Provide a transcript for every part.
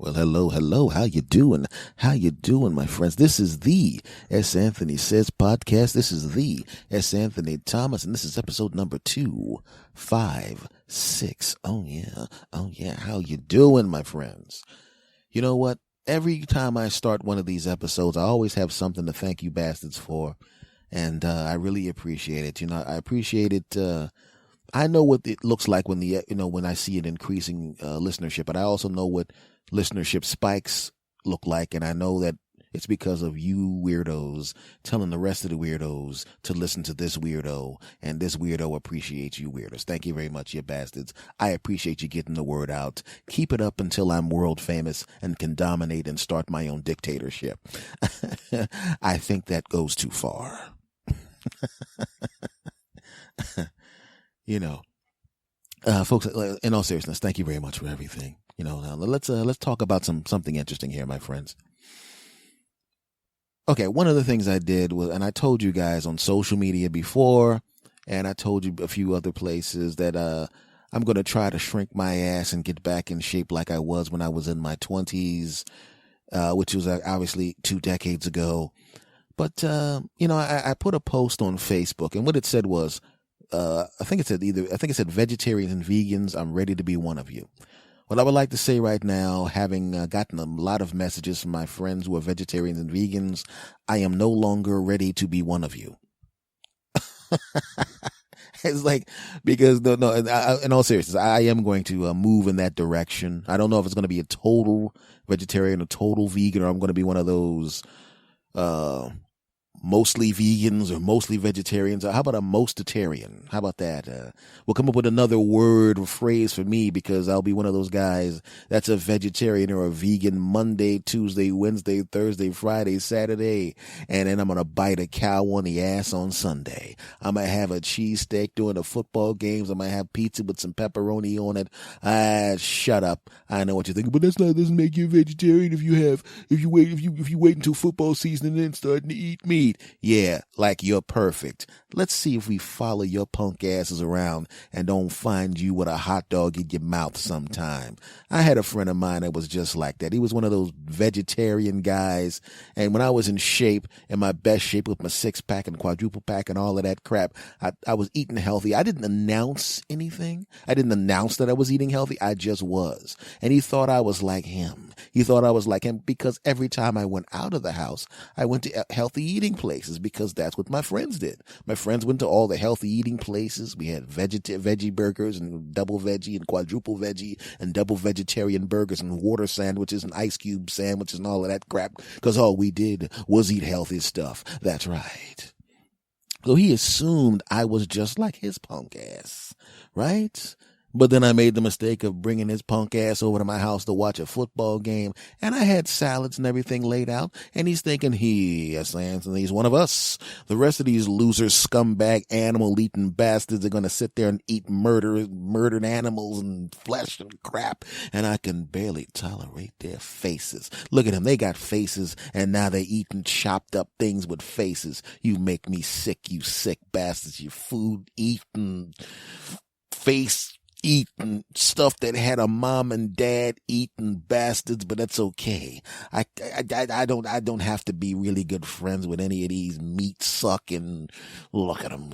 Well, hello, hello. How you doing? How you doing, my friends? This is the S. Anthony Says podcast. This is the S. Anthony Thomas, and this is episode number 256. Oh, yeah. Oh, yeah. How you doing, my friends? You know what? Every time I start one of these episodes, I always have something to thank you bastards for, and I really appreciate it. You know, I appreciate it. I know what it looks like when when I see an increasing listenership, but I also know what listenership spikes look like, and I know that it's because of you weirdos telling the rest of the weirdos to listen to this weirdo, and this weirdo appreciates you weirdos. Thank you very much, you bastards. I appreciate you getting the word out. Keep it up until I'm world famous and can dominate and start my own dictatorship. I think that goes too far. You know, folks, in all seriousness, thank you very much for everything. You know, now let's talk about something interesting here, my friends. Okay, one of the things I did was, and I told you guys on social media before, and I told you a few other places that I'm going to try to shrink my ass and get back in shape like I was when I was in my 20s, which was obviously 2 decades ago. But, I put a post on Facebook, and what it said was, I think it said vegetarians and vegans, I'm ready to be one of you. What I would like to say right now, having gotten a lot of messages from my friends who are vegetarians and vegans, I am no longer ready to be one of you. It's like, because in all seriousness, I am going to move in that direction. I don't know if it's going to be a total vegetarian, a total vegan, or I'm going to be one of those, mostly vegans or mostly vegetarians. How about a mostitarian? How about that? We'll come up with another word or phrase for me, because I'll be one of those guys that's a vegetarian or a vegan Monday, Tuesday, Wednesday, Thursday, Friday, Saturday, and then I'm going to bite a cow on the ass on Sunday. I might have a cheesesteak during the football games. I might have pizza with some pepperoni on it. Shut up. I know what you're thinking, but doesn't make you a vegetarian if you wait until football season and then starting to eat meat. Yeah, like you're perfect. Let's see if we follow your punk asses around and don't find you with a hot dog in your mouth sometime. I had a friend of mine that was just like that. He was one of those vegetarian guys. And when I was in shape, in my best shape with my 6-pack and quadruple pack and all of that crap, I was eating healthy. I didn't announce anything. I didn't announce that I was eating healthy. I just was. And he thought I was like him. Because every time I went out of the house, I went to healthy eating places, because that's what my friends did. My friends went to all the healthy eating places. We had veggie burgers and double veggie and quadruple veggie and double vegetarian burgers and water sandwiches and ice cube sandwiches and all of that crap, because all we did was eat healthy stuff. That's right. So he assumed I was just like his punk ass, right? But then I made the mistake of bringing his punk ass over to my house to watch a football game, and I had salads and everything laid out, and he's thinking he's one of us. The rest of these losers, scumbag, animal-eating bastards are going to sit there and eat murdered animals and flesh and crap, and I can barely tolerate their faces. Look at them. They got faces, and now they're eating chopped up things with faces. You make me sick, you sick bastards. You food-eating, face eating stuff that had a mom and dad eating bastards, but that's okay. I don't have to be really good friends with any of these meat sucking. Look at them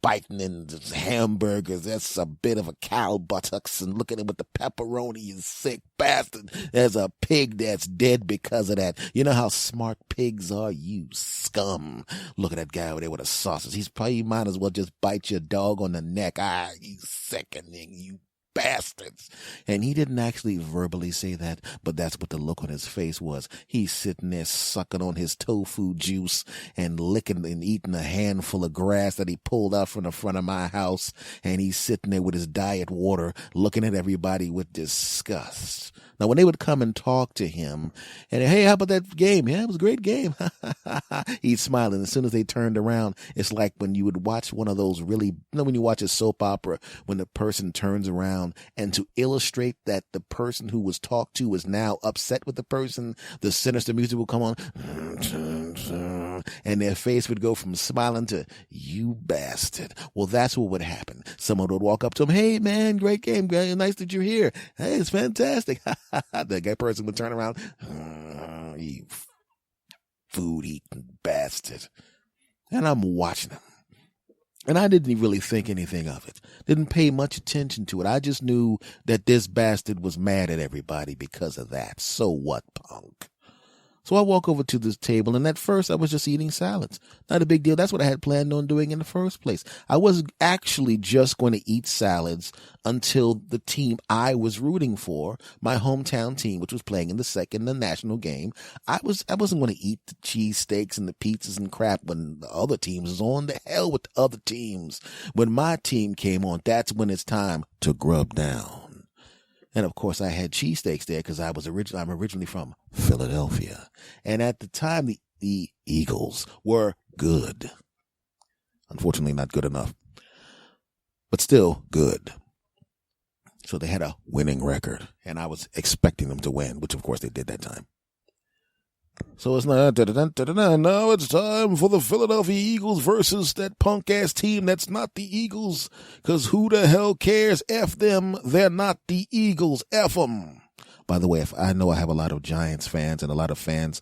biting into hamburgers. That's a bit of a cow buttocks, and look at him with the pepperoni, you sick bastard. There's a pig that's dead because of that. You know how smart pigs are, you scum. Look at that guy over there with a sausage. He might as well just bite your dog on the neck. You sickening, you bastards. And he didn't actually verbally say that, but that's what the look on his face was. He's sitting there sucking on his tofu juice and licking and eating a handful of grass that he pulled out from the front of my house, and he's sitting there with his diet water looking at everybody with disgust. Now, when they would come and talk to him, and hey, how about that game? Yeah, it was a great game. He'd smile, and as soon as they turned around, it's like when you would watch one of those when you watch a soap opera, when the person turns around around, and to illustrate that the person who was talked to was now upset with the person, the sinister music would come on, and their face would go from smiling to, you bastard. Well, that's what would happen. Someone would walk up to him, hey man, great game, nice that you're here. Hey, it's fantastic. The guy person would turn around, you food-eating bastard. And I'm watching him. And I didn't really think anything of it. Didn't pay much attention to it. I just knew that this bastard was mad at everybody because of that. So what, punk? So I walk over to this table, and at first I was just eating salads. Not a big deal. That's what I had planned on doing in the first place. I was actually just going to eat salads until the team I was rooting for, my hometown team, which was playing in the national game. I wasn't going to eat the cheesesteaks and the pizzas and crap when the other teams was on. The hell with the other teams. When my team came on, that's when it's time to grub down. And of course, I had cheesesteaks there because I'm originally from Philadelphia. And at the time, the Eagles were good. Unfortunately, not good enough, but still good. So they had a winning record, and I was expecting them to win, which of course they did that time. So it's not, now it's time for the Philadelphia Eagles versus that punk-ass team that's not the Eagles, because who the hell cares? F them, they're not the Eagles, F them. By the way, I know I have a lot of Giants fans and a lot of fans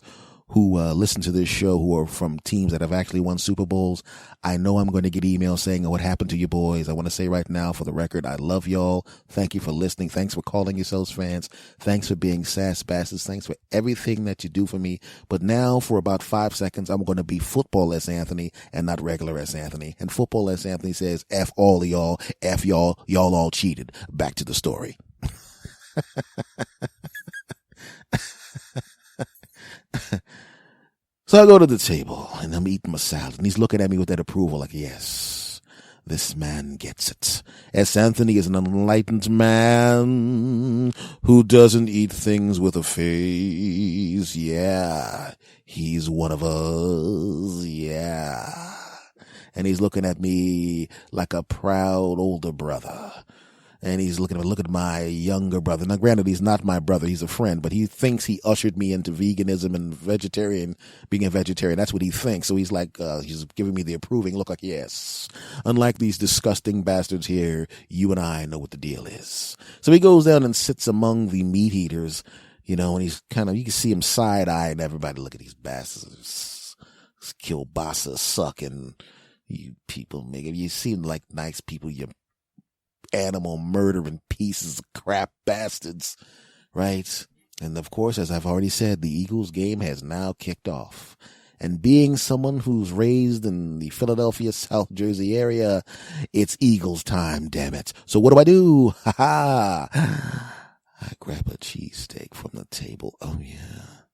who listen to this show who are from teams that have actually won Super Bowls. I know I'm going to get emails saying, what happened to you boys? I want to say right now, for the record, I love y'all. Thank you for listening. Thanks for calling yourselves fans. Thanks for being sass bastards. Thanks for everything that you do for me. But now, for about 5 seconds, I'm going to be Football S. Anthony and not regular S. Anthony. And Football S. Anthony says, F all of y'all. F y'all. Y'all all cheated. Back to the story. So I go to the table, and I'm eating my salad, and he's looking at me with that approval, like, yes, this man gets it. S. Anthony is an enlightened man who doesn't eat things with a face. Yeah, he's one of us. Yeah. And he's looking at me like a proud older brother. And he's look at my younger brother. Now, granted, he's not my brother. He's a friend, but he thinks he ushered me into veganism and being a vegetarian. That's what he thinks. So he's like, he's giving me the approving look like, yes, unlike these disgusting bastards here, you and I know what the deal is. So he goes down and sits among the meat eaters, and he's you can see him side-eyeing everybody. Look at these bastards. This kielbasa sucking. You people, you seem like nice people, you animal murdering pieces of crap bastards, right? And of course, as I've already said, the Eagles game has now kicked off. And being someone who's raised in the Philadelphia, South Jersey area, it's Eagles time, damn it. So what do? I grab a cheesesteak from the table. Oh yeah.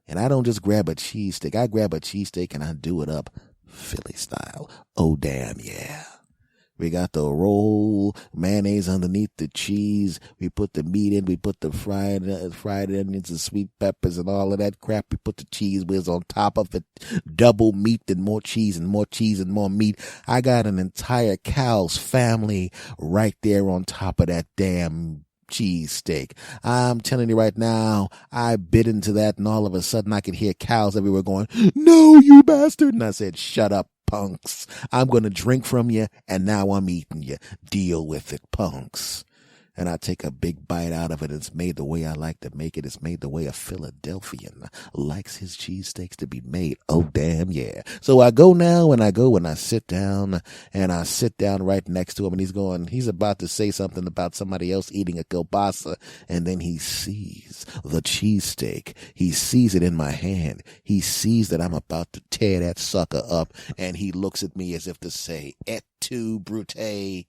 And I don't just grab a cheesesteak. I grab a cheesesteak and I do it up Philly style. Oh damn yeah. We got the roll, mayonnaise underneath the cheese. We put the meat in. We put the fried onions and sweet peppers and all of that crap. We put the cheese whiz on top of it. Double meat and more cheese and more cheese and more meat. I got an entire cow's family right there on top of that damn cheesesteak. I'm telling you right now, I bit into that and all of a sudden I could hear cows everywhere going, no, you bastard. And I said, shut up, punks. I'm going to drink from you and now I'm eating you. Deal with it, punks. And I take a big bite out of it. It's made the way I like to make it. It's made the way a Philadelphian likes his cheesesteaks to be made. Oh, damn, yeah. So I go now and I sit down right next to him and he's about to say something about somebody else eating a kielbasa. And then he sees the cheesesteak. He sees it in my hand. He sees that I'm about to tear that sucker up. And he looks at me as if to say, et tu, Brute.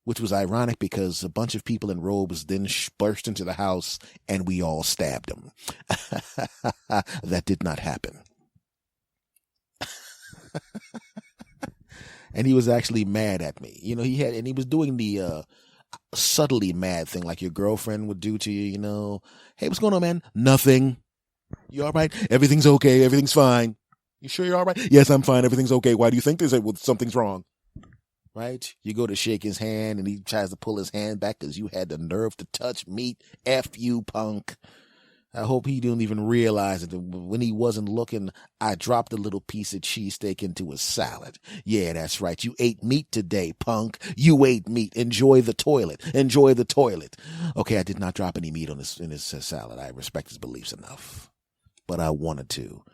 Which was ironic because a bunch of people in robes then burst into the house and we all stabbed him. That did not happen. And he was actually mad at me. He was doing the subtly mad thing like your girlfriend would do to you, Hey, what's going on, man? Nothing. You all right? Everything's okay. Everything's fine. You sure you're all right? Yes, I'm fine. Everything's okay. Why do you think something's wrong? right? You go to shake his hand and he tries to pull his hand back because you had the nerve to touch meat. F you, punk. I hope he didn't even realize it. When he wasn't looking, I dropped a little piece of cheesesteak into his salad. Yeah, that's right. You ate meat today, punk. You ate meat. Enjoy the toilet. Enjoy the toilet. Okay, I did not drop any meat in his salad. I respect his beliefs enough. But I wanted to.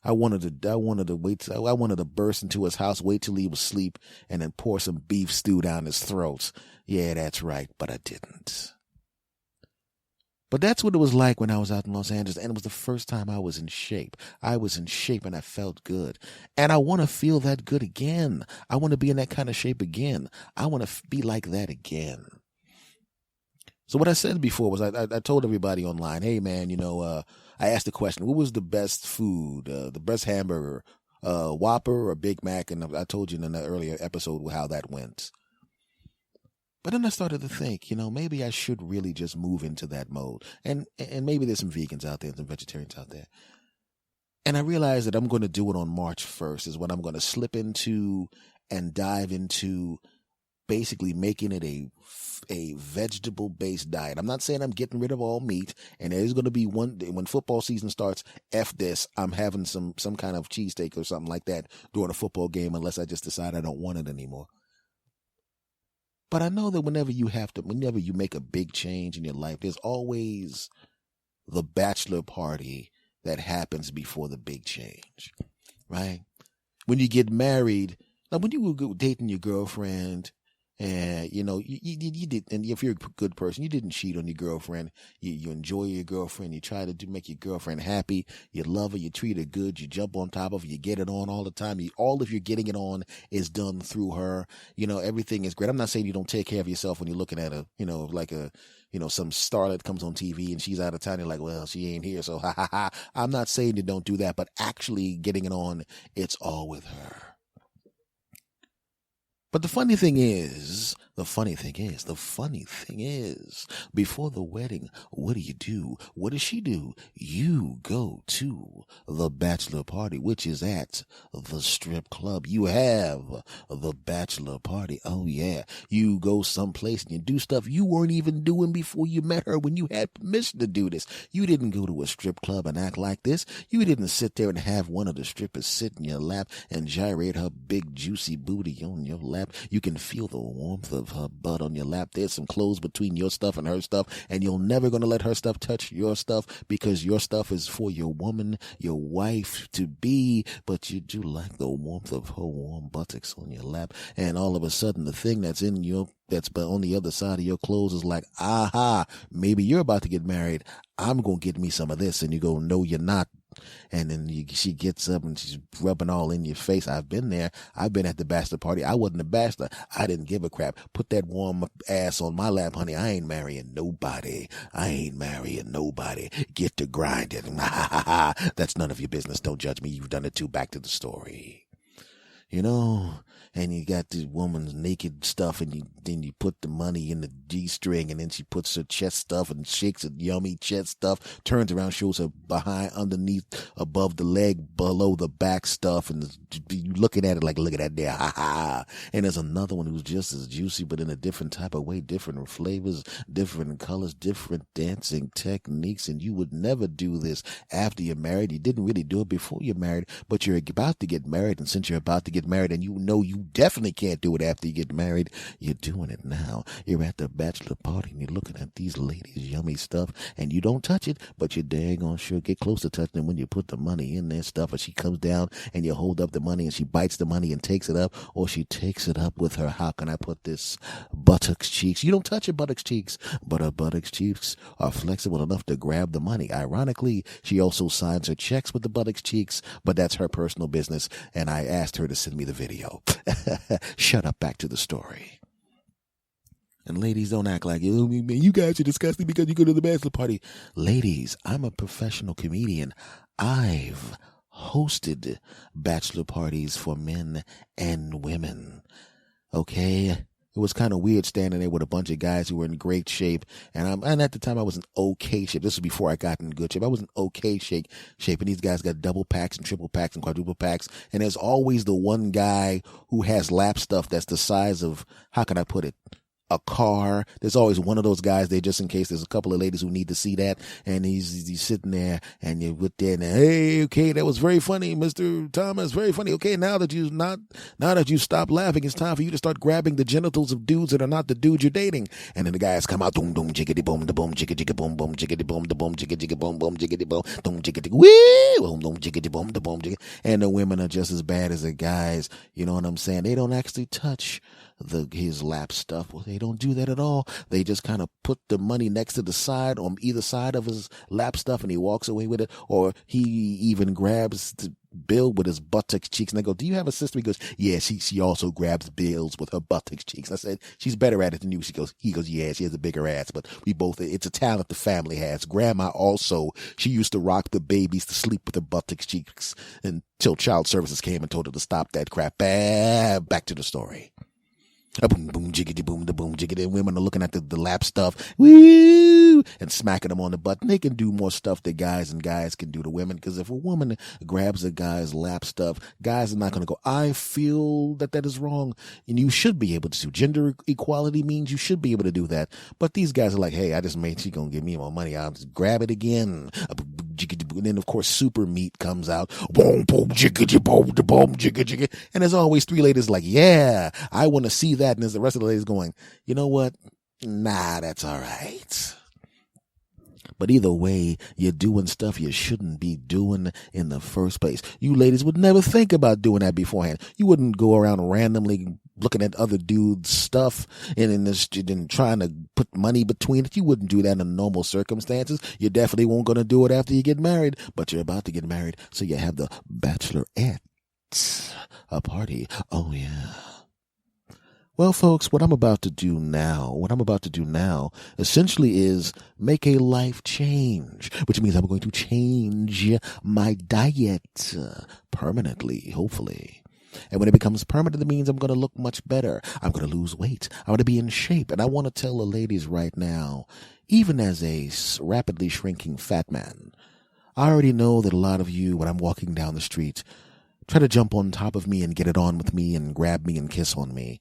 I wanted to burst into his house, wait till he was asleep, and then pour some beef stew down his throat. Yeah, that's right, but I didn't. But that's what it was like when I was out in Los Angeles, and it was the first time I was in shape. I was in shape, and I felt good. And I want to feel that good again. I want to be in that kind of shape again. I want to be like that again. So what I said before was I told everybody online, hey, man, I asked the question, what was the best food, the best hamburger, Whopper or Big Mac? And I told you in an earlier episode how that went. But then I started to think, maybe I should really just move into that mode. And maybe there's some vegans out there and some vegetarians out there. And I realized that I'm going to do it on March 1st is when I'm going to slip into and dive into basically making it a vegetable-based diet. I'm not saying I'm getting rid of all meat, and there's going to be one day when football season starts, F this, I'm having some kind of cheesesteak or something like that during a football game unless I just decide I don't want it anymore. But I know that whenever you make a big change in your life, there's always the bachelor party that happens before the big change, right? When you get married, like when you were dating your girlfriend, and you did, and if you're a good person, you didn't cheat on your girlfriend. You enjoy your girlfriend. You try to make your girlfriend happy. You love her. You treat her good. You jump on top of her. You get it on all the time. All of your getting it on is done through her. Everything is great. I'm not saying you don't take care of yourself when you're looking at some starlet comes on TV and she's out of town. You're like, well, she ain't here, so ha ha ha. I'm not saying you don't do that, but actually getting it on, it's all with her. But the funny thing is, before the wedding, what do? What does she do? You go to the bachelor party, which is at the strip club. You have the bachelor party. Oh yeah. You go someplace and you do stuff you weren't even doing before you met her when you had permission to do this. You didn't go to a strip club and act like this. You didn't sit there and have one of the strippers sit in your lap and gyrate her big juicy booty on your lap. You can feel the warmth of her butt on your lap. There's some clothes between your stuff and her stuff, and you're never going to let her stuff touch your stuff because your stuff is for your woman, your wife to be, but you do like the warmth of her warm buttocks on your lap. And all of a sudden, the thing that's on the other side of your clothes is like, aha, maybe you're about to get married. I'm going to get me some of this. And you go, no, you're not. And then she gets up and she's rubbing all in your face. I've been there. I've been at the bachelor party. I wasn't a bachelor. I didn't give a crap. Put that warm ass on my lap, honey. I ain't marrying nobody. Get to grinding. That's none of your business. Don't judge me. You've done it too. Back to the story. And you got this woman's naked stuff, and then you put the money in the G-string, and then she puts her chest stuff and shakes her yummy chest stuff, turns around, shows her behind, underneath, above the leg, below the back stuff, and you looking at it like, look at that there, ha ha. And there's another one who's just as juicy, but in a different type of way, different flavors, different colors, different dancing techniques, and you would never do this after you're married. You didn't really do it before you're married, but you're about to get married, and since you're about to get married, and you definitely can't do it after you get married, you're doing it now. You're at the bachelor party and you're looking at these ladies' yummy stuff, and you don't touch it, but you're dang on sure get close to touching it when you put the money in their stuff, and she comes down and you hold up the money and she bites the money and takes it up, or she takes it up with her, how can I put this, buttocks cheeks. You don't touch her buttocks cheeks, but her buttocks cheeks are flexible enough to grab the money. Ironically, she also signs her checks with the buttocks cheeks, but that's her personal business, and I asked her to send me the video. Shut up, back to the story. And ladies, don't act like you guys are disgusting because you go to the bachelor party. Ladies, I'm a professional comedian. I've hosted bachelor parties for men and women. Okay? It was kind of weird standing there with a bunch of guys who were in great shape. And at the time I was in okay shape. This was before I got in good shape. I was in okay shape. And these guys got double packs and triple packs and quadruple packs. And there's always the one guy who has lap stuff that's the size of, how can I put it? A car. There's always one of those guys there just in case there's a couple of ladies who need to see that. And he's sitting there and you're with there and hey, okay, that was very funny, Mr. Thomas, very funny. Okay, now that you stopped laughing, it's time for you to start grabbing the genitals of dudes that are not the dudes you're dating. And then the guys come out, boom, boom, jiggity, boom, da boom, jiggity, boom, boom, jiggity, boom, da boom, jiggity, boom, boom, jiggity, boom, boom, jiggity, wee, boom, boom, jiggity, boom, da boom, jiggity. And the women are just as bad as the guys. You know what I'm saying? They don't actually touch his lap stuff. Well, they don't do that at all. They just kind of put the money next to the side on either side of his lap stuff and he walks away with it. Or he even grabs the bill with his buttocks cheeks and I go, do you have a sister? He goes, yeah, she also grabs bills with her buttocks cheeks. I said, she's better at it than you. He goes, yeah, she has a bigger ass, but it's a talent the family has. Grandma also, she used to rock the babies to sleep with her buttocks cheeks until child services came and told her to stop that crap. Back to the story. A boom, boom, jiggity, boom, da boom, jiggity. And women are looking at the lap stuff, woo, and smacking them on the butt. And they can do more stuff that guys can do to women. Because if a woman grabs a guy's lap stuff, guys are not going to go, I feel that is wrong. And you should be able to. Gender equality means you should be able to do that. But these guys are like, hey, I just made she going to give me more money. I'll just grab it again. And then, of course, super meat comes out. Boom, boom, jiggity, boom, da boom, jiggity. And there's always three ladies like, yeah, I want to see that. And there's the rest of the ladies going, you know what? Nah, that's all right. But either way, you're doing stuff you shouldn't be doing in the first place. You ladies would never think about doing that beforehand. You wouldn't go around randomly looking at other dudes' stuff and trying to put money between it. You wouldn't do that in normal circumstances. You definitely won't going to do it after you get married. But you're about to get married, so you have the bachelorette party. Oh, yeah. Well, folks, what I'm about to do now essentially is make a life change, which means I'm going to change my diet permanently, hopefully. And when it becomes permanent, it means I'm going to look much better. I'm going to lose weight. I'm going to be in shape. And I want to tell the ladies right now, even as a rapidly shrinking fat man, I already know that a lot of you, when I'm walking down the street, try to jump on top of me and get it on with me and grab me and kiss on me.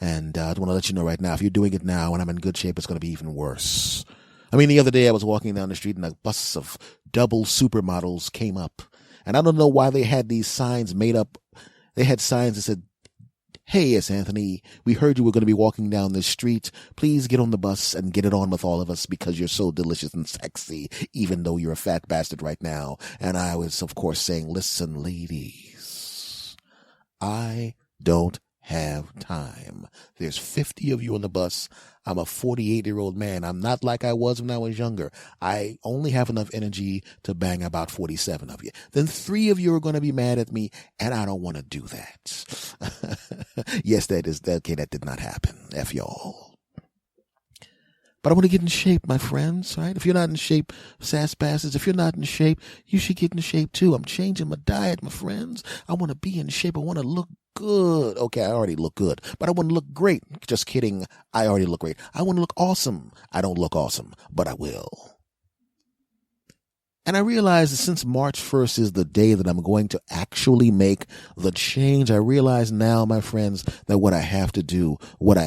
And I want to let you know right now, if you're doing it now and I'm in good shape, it's going to be even worse. I mean, the other day I was walking down the street and a bus of double supermodels came up. And I don't know why they had these signs made up. They had signs that said, hey, yes, Anthony, we heard you were going to be walking down this street. Please get on the bus and get it on with all of us because you're so delicious and sexy, even though you're a fat bastard right now. And I was, of course, saying, listen, ladies, I don't have time. There's 50 of you on the bus. I'm a 48-year-old man. I'm not like I was when I was younger. I only have enough energy to bang about 47 of you. Then 3 of you are going to be mad at me, and I don't want to do that. Yes, that did not happen. F y'all. But I want to get in shape, my friends, right? If you're not in shape, sass bastards, if you're not in shape, you should get in shape too. I'm changing my diet, my friends. I want to be in shape. I want to look good. Okay, I already look good, but I want to look great. Just kidding. I already look great. I want to look awesome. I don't look awesome, but I will. And I realize that since March 1st is the day that I'm going to actually make the change, I realize now, my friends, that what I have to do, and what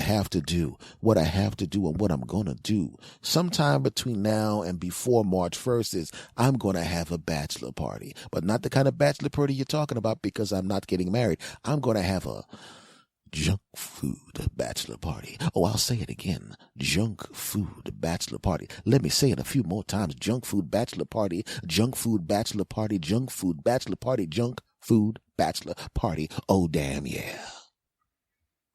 I'm going to do sometime between now and before March 1st is I'm going to have a bachelor party, but not the kind of bachelor party you're talking about because I'm not getting married. I'm going to have a junk food bachelor party. Oh, I'll say it again. Junk food bachelor party. Let me say it a few more times. Junk food bachelor party. Junk food bachelor party. Junk food bachelor party. Junk food bachelor party. Oh, damn yeah.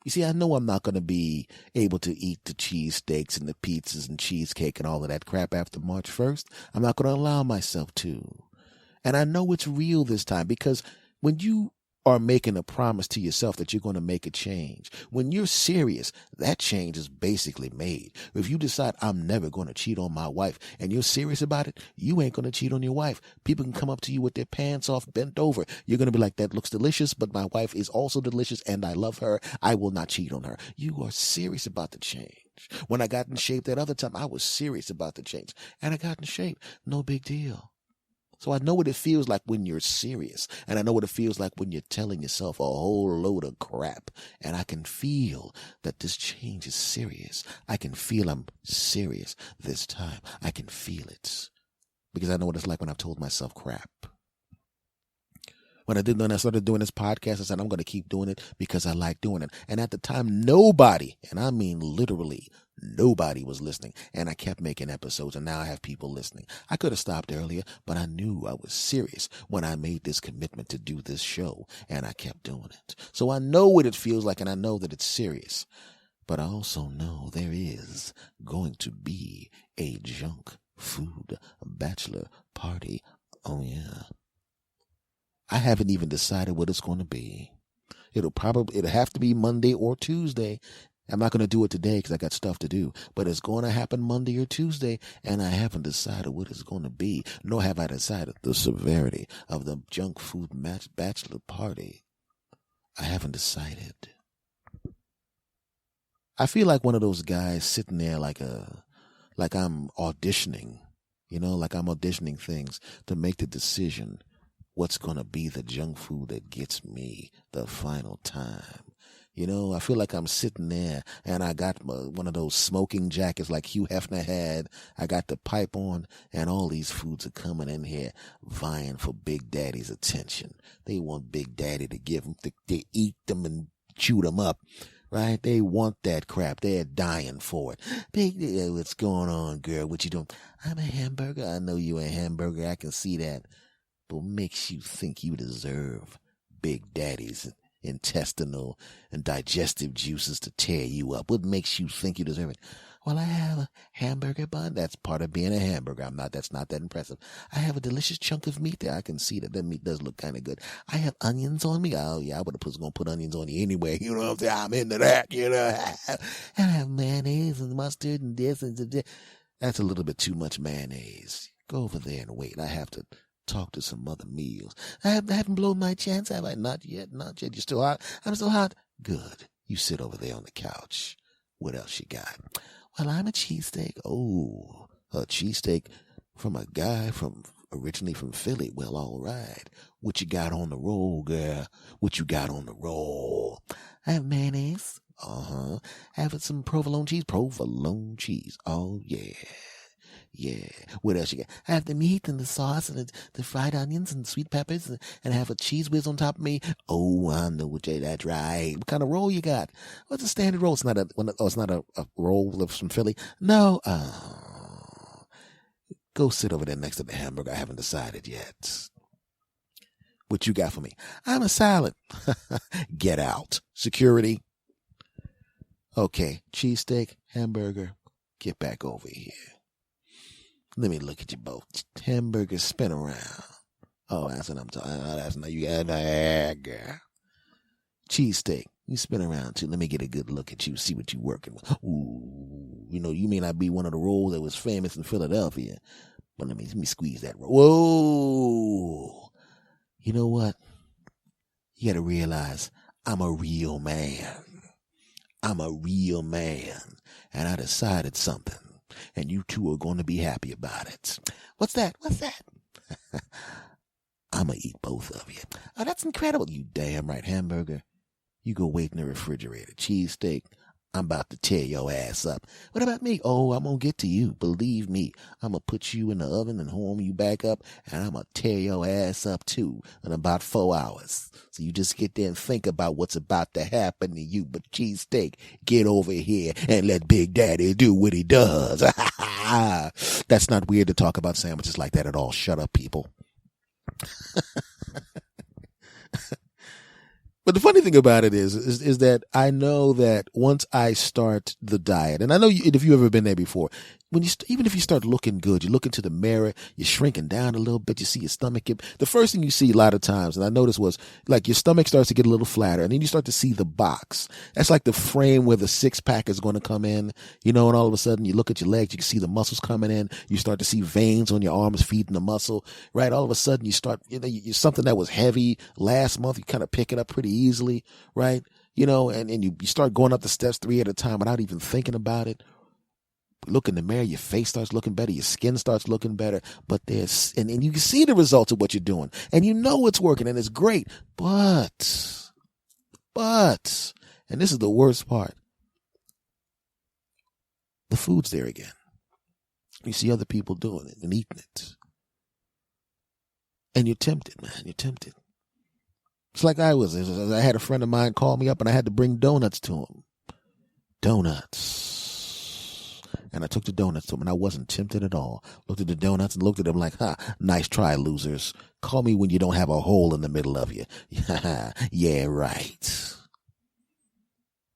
You see, I know I'm not going to be able to eat the cheesesteaks and the pizzas and cheesecake and all of that crap after March 1st. I'm not going to allow myself to. And I know it's real this time because when you are making a promise to yourself that you're going to make a change. When you're serious, that change is basically made. If you decide I'm never going to cheat on my wife and you're serious about it, you ain't going to cheat on your wife. People can come up to you with their pants off, bent over. You're going to be like, that looks delicious, but my wife is also delicious and I love her. I will not cheat on her. You are serious about the change. When I got in shape that other time, I was serious about the change and I got in shape. No big deal. So I know what it feels like when you're serious, and I know what it feels like when you're telling yourself a whole load of crap, and I can feel that this change is serious. I can feel I'm serious this time. I can feel it because I know what it's like when I've told myself crap. When I started doing this podcast, I said, I'm going to keep doing it because I like doing it. And at the time, nobody, and I mean literally nobody, was listening. And I kept making episodes, and now I have people listening. I could have stopped earlier, but I knew I was serious when I made this commitment to do this show, and I kept doing it. So I know what it feels like, and I know that it's serious. But I also know there is going to be a junk food bachelor party. Oh, yeah. I haven't even decided what it's going to be. It'll have to be Monday or Tuesday. I'm not going to do it today because I got stuff to do, but it's going to happen Monday or Tuesday, and I haven't decided what it's going to be, nor have I decided the severity of the junk food bachelor party. I haven't decided. I feel like one of those guys sitting there like I'm auditioning, like I'm auditioning things to make the decision what's going to be the junk food that gets me the final time. I feel like I'm sitting there and I got one of those smoking jackets like Hugh Hefner had. I got the pipe on and all these foods are coming in here vying for Big Daddy's attention. They want Big Daddy to give them, they eat them and chew them up. Right? They want that crap. They're dying for it. What's going on, girl? What you doing? I'm a hamburger. I know you a hamburger. I can see that. But what makes you think you deserve Big Daddy's intestinal and digestive juices to tear you up? What makes you think you deserve it? Well, I have a hamburger bun. That's part of being a hamburger. That's not that impressive. I have a delicious chunk of meat there. I can see that meat does look kind of good. I have onions on me. Oh, yeah, I was going to put onions on you anyway. You know what I'm saying? I'm into that, And I have mayonnaise and mustard and this and that. That's a little bit too much mayonnaise. Go over there and wait. I have to talk to some other meals. I haven't blown my chance, have I? Not yet. You're still hot? I'm still hot? Good. You sit over there on the couch. What else you got? Well, I'm a cheesesteak. Oh, a cheesesteak from a guy originally from Philly. Well, all right. What you got on the roll, girl? What you got on the roll? I have mayonnaise. I have some provolone cheese. Provolone cheese. Oh, yeah. Yeah. What else you got? I have the meat and the sauce and the fried onions and sweet peppers and I have a cheese whiz on top of me. Oh, I know what that's right. What kind of roll you got? What's a standard roll? It's not a roll from Philly. No. Go sit over there next to the hamburger. I haven't decided yet. What you got for me? I'm a salad. Get out. Security. Okay. Cheesesteak, hamburger. Get back over here. Let me look at you both. Hamburger, spin around. Oh, that's what I'm talking about. That's not you got that, girl. Cheesesteak, you spin around too. Let me get a good look at you, see what you're working with. Ooh, you may not be one of the rolls that was famous in Philadelphia, but let me squeeze that roll. Whoa. You know what? You gotta realize I'm a real man. I'm a real man. And I decided something. And you two are going to be happy about it. What's that? I'm going to eat both of you. Oh, that's incredible. You damn right, hamburger. You go wait in the refrigerator. Cheesesteak. I'm about to tear your ass up. What about me? Oh, I'm going to get to you. Believe me. I'm going to put you in the oven and warm you back up, and I'm going to tear your ass up too in about 4 hours. So you just get there and think about what's about to happen to you. But cheesesteak, get over here and let Big Daddy do what he does. That's not weird to talk about sandwiches like that at all. Shut up, people. But the funny thing about it is that I know that once I start the diet, and I know if you've ever been there before, even if you start looking good, you look into the mirror, you're shrinking down a little bit, you see your stomach the first thing you see a lot of times, and I noticed, was like your stomach starts to get a little flatter, and then you start to see the box. That's like the frame where the six-pack is going to come in, and all of a sudden you look at your legs, you can see the muscles coming in, you start to see veins on your arms feeding the muscle, right? All of a sudden you start, you're something that was heavy last month, you kind of pick it up pretty easily, right? And you start going up the steps 3 at a time without even thinking about it. Look in the mirror, your face starts looking better, your skin starts looking better, but and you can see the results of what you're doing, and it's working, and it's great, but, and this is the worst part, the food's there again. You see other people doing it and eating it, and you're tempted, man, you're tempted. It's like I had a friend of mine call me up, and I had to bring donuts to him. Donuts. And I took the donuts to him, and I wasn't tempted at all. Looked at the donuts and looked at them like, nice try, losers. Call me when you don't have a hole in the middle of you. Yeah, right.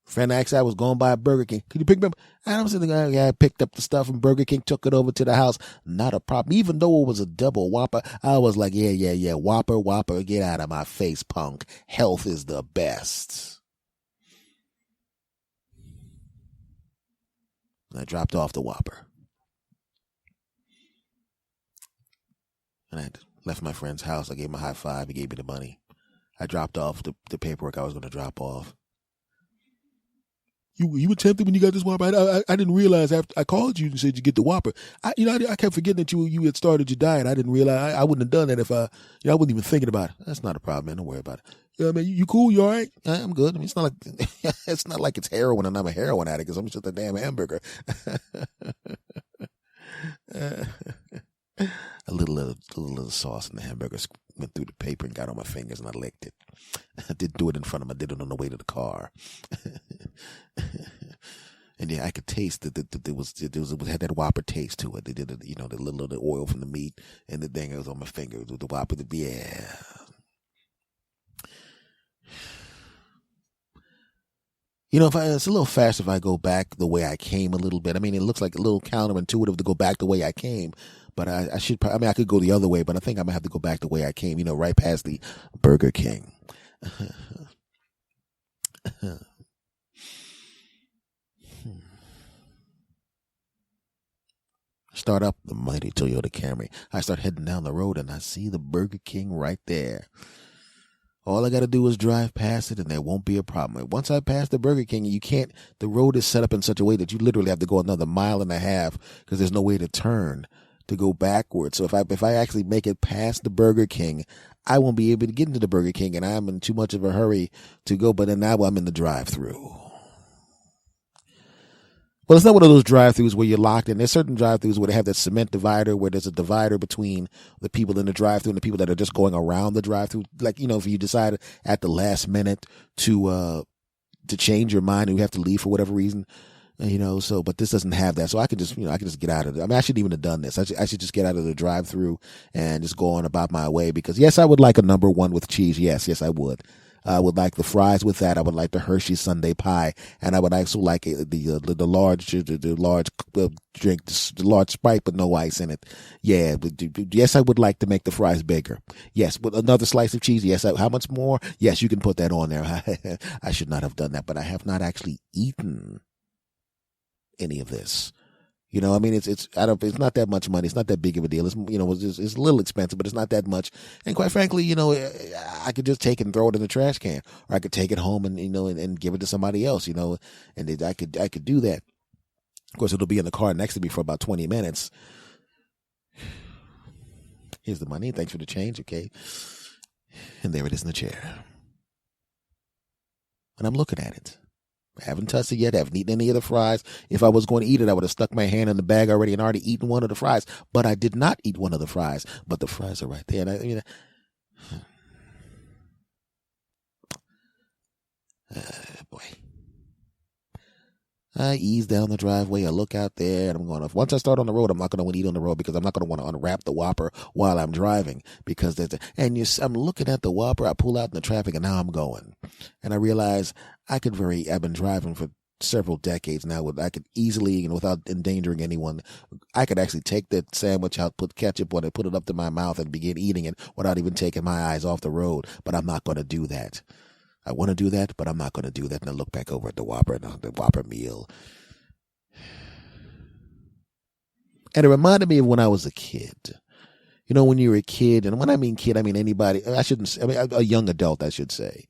Friend asked, I was going by Burger King. Could you pick me up? And I'm sitting there, I picked up the stuff from Burger King, took it over to the house. Not a problem. Even though it was a double Whopper, I was like, yeah. Whopper, get out of my face, punk. Health is the best. I dropped off the Whopper. And I left my friend's house. I gave him a high five. He gave me the money. I dropped off the paperwork I was going to drop off. You were tempted when you got this Whopper? I didn't realize after I called you and said you get the Whopper. I kept forgetting that you had started your diet. I didn't realize. I wouldn't have done that if I wasn't even thinking about it. That's not a problem, man. Don't worry about it. Man, you cool? You all right? I'm good. I mean, it's not like it's heroin and I'm a heroin addict because I'm just a damn hamburger. A little sauce in the hamburger went through the paper and got on my fingers, and I licked it. I didn't do it in front of him. I did it on the way to the car. And yeah, I could taste that it had that Whopper taste to it. They did it, the oil from the meat and the thing was on my finger with the Whopper. Yeah. It's a little faster if I go back the way I came a little bit. I mean, it looks like a little counterintuitive to go back the way I came, but I could go the other way, but I think I'm gonna have to go back the way I came, right past the Burger King. Start up the mighty Toyota Camry. I start heading down the road and I see the Burger King right there. All I got to do is drive past it and there won't be a problem. Once I pass the Burger King, the road is set up in such a way that you literally have to go another 1.5 miles because there's no way to turn to go backwards. So if I actually make it past the Burger King, I won't be able to get into the Burger King and I'm in too much of a hurry to go. But then now I'm in the drive-thru. Well, it's not one of those drive-thrus where you're locked in. There's certain drive-thrus where they have that cement divider where there's a divider between the people in the drive-thru and the people that are just going around the drive-thru. Like, if you decide at the last minute to change your mind and you have to leave for whatever reason, but this doesn't have that. So I could just get out of it. I mean, I shouldn't even have done this. I should just get out of the drive-thru and just go on about my way because yes, I would like a number 1 with cheese. Yes, I would. I would like the fries with that. I would like the Hershey Sundae pie, and I would also like the large drink, the large Sprite, but no ice in it. Yeah, yes, I would like to make the fries bigger. Yes, with another slice of cheese. Yes, how much more? Yes, you can put that on there. I should not have done that, but I have not actually eaten any of this. I mean, it's not that much money. It's not that big of a deal. It's a little expensive, but it's not that much. And quite frankly, I could just take it and throw it in the trash can, or I could take it home and and give it to somebody else, and I could do that. Of course, it'll be in the car next to me for about 20 minutes. Here's the money. Thanks for the change. Okay. And there it is in the chair. And I'm looking at it. I haven't touched it yet. I haven't eaten any of the fries. If I was going to eat it, I would have stuck my hand in the bag already and already eaten one of the fries. But I did not eat one of the fries. But the fries are right there. And boy. I ease down the driveway. I look out there and I'm going to, once I start on the road, I'm not going to want to eat on the road because I'm not going to want to unwrap the Whopper while I'm driving because I'm looking at the Whopper. I pull out in the traffic and now I'm going. And I realize I've been driving for several decades now. I could easily, without endangering anyone, I could actually take that sandwich out, put ketchup on it, put it up to my mouth, and begin eating it without even taking my eyes off the road. But I'm not going to do that. I want to do that, but I'm not going to do that. And I look back over at the Whopper and the Whopper meal. And it reminded me of when I was a kid. When you're a kid, and when I mean kid, I mean anybody, a young adult, I should say.